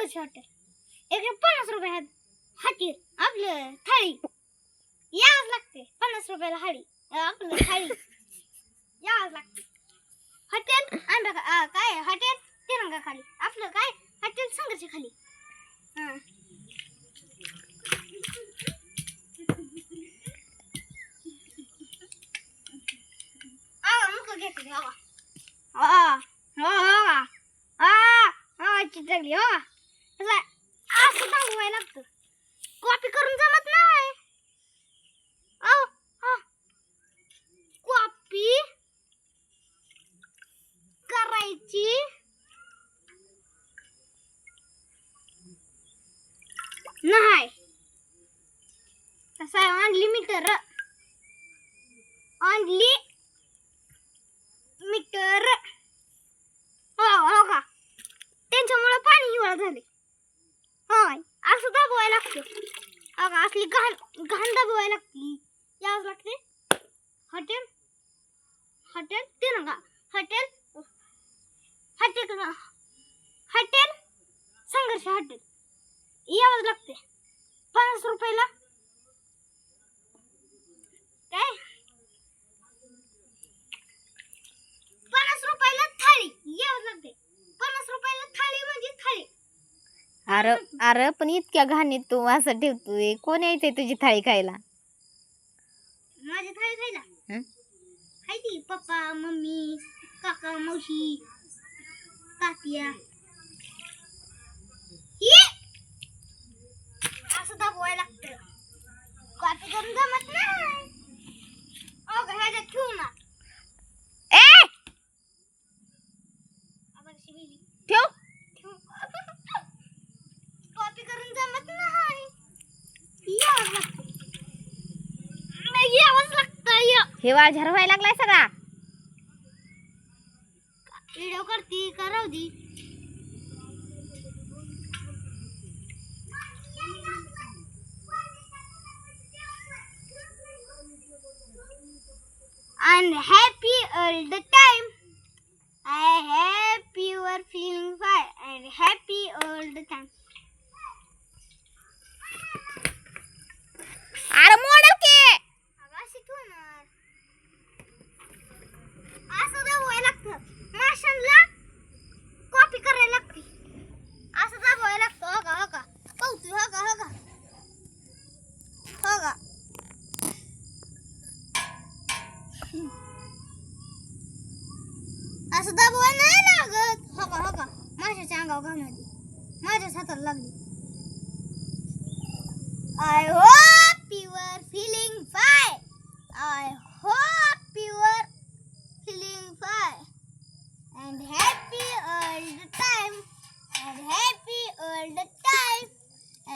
संघर्ष हॉटेल. एक 50 रुपये हाती आपलं थाळी यावंच लागते. 50 रुपयाला हाडी आपलं थाळी यावंच लागते. हॉटेल आंबा काय हॉटेल तिरंगा खाली आपलं काय हॉटेल संघर्ष खाली. मुक घेते चित्रली हो असं दाखवायला लागतं. कॉपी करून जमत नाही. कॉपी करायची नाही. कसं आहे अनलिमिटेड हो का त्यांच्यामुळे पाणी हिवाळा झाले. होय असं दाबवायला लागतं. अगं असली घाण दाबवायला लागती यावंच लागते. हॉटेल हॉटेल तिरंगा हॉटेल हॉटेल हॉटेल संघर्ष हॉटेल यावंच लागते. 50 रुपयाला काय 50 रुपयाला थाळी यावंच लागते. 50 रुपयाला थाळी म्हणजे थाळी. अरे अरे पण इतक्या घाणीत तू असं ठेवतोय. कोण यायचंय तुझी थाळी खायला? माझी थाळी खायला हाय ती पप्पा मम्मी काका मावशी तात्या. असं दाबवायला लागतं. कॉपी करून जमत नाही. ह्याच्यात ठेवू ना ठेव. कॉपी करून जमत नाही. यावंच लागतं. हे वाळ झरवायला लागलाय सगळा. व्हिडिओ करती का राहू दे. And happy all the time. I hope you are feeling fine and happy all the time. अरे मॉडेल के शिकवणार असं दाबवायला लागतं. माशांना कॉपी करायला लागते. असं दाबवायला लागतं. हो का कौतुक हो का असं दाबवायला नाही लागत. हो का माशाच्या अंगावर घाण होती. माझ्याच हाताला लागली. I hope you are feeling fine. I hope you are feeling fine and happy all the time and happy all the time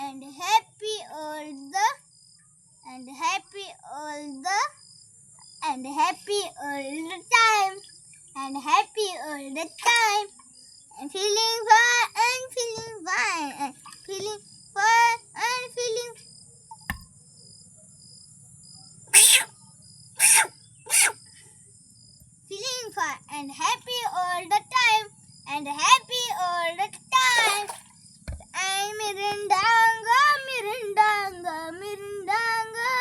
and happy all the and happy all the and happy all the time and happy all the time and feeling fine and feeling fine and feeling fine and feeling fine and happy all the time and happy all the time. Ay mirindanga mirindanga mirindanga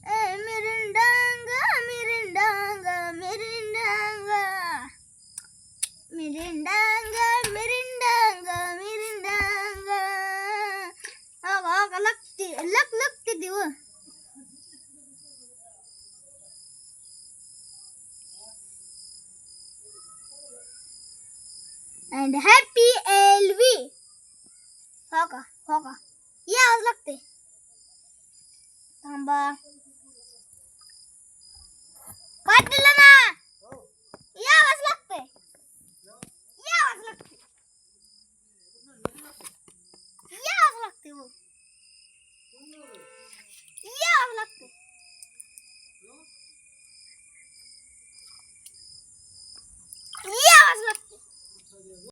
ay mirindanga mirindanga mirindanga mirindanga mirindanga mirindanga. लागते देव. And happy LV. हो का यावंच लागते. थांबा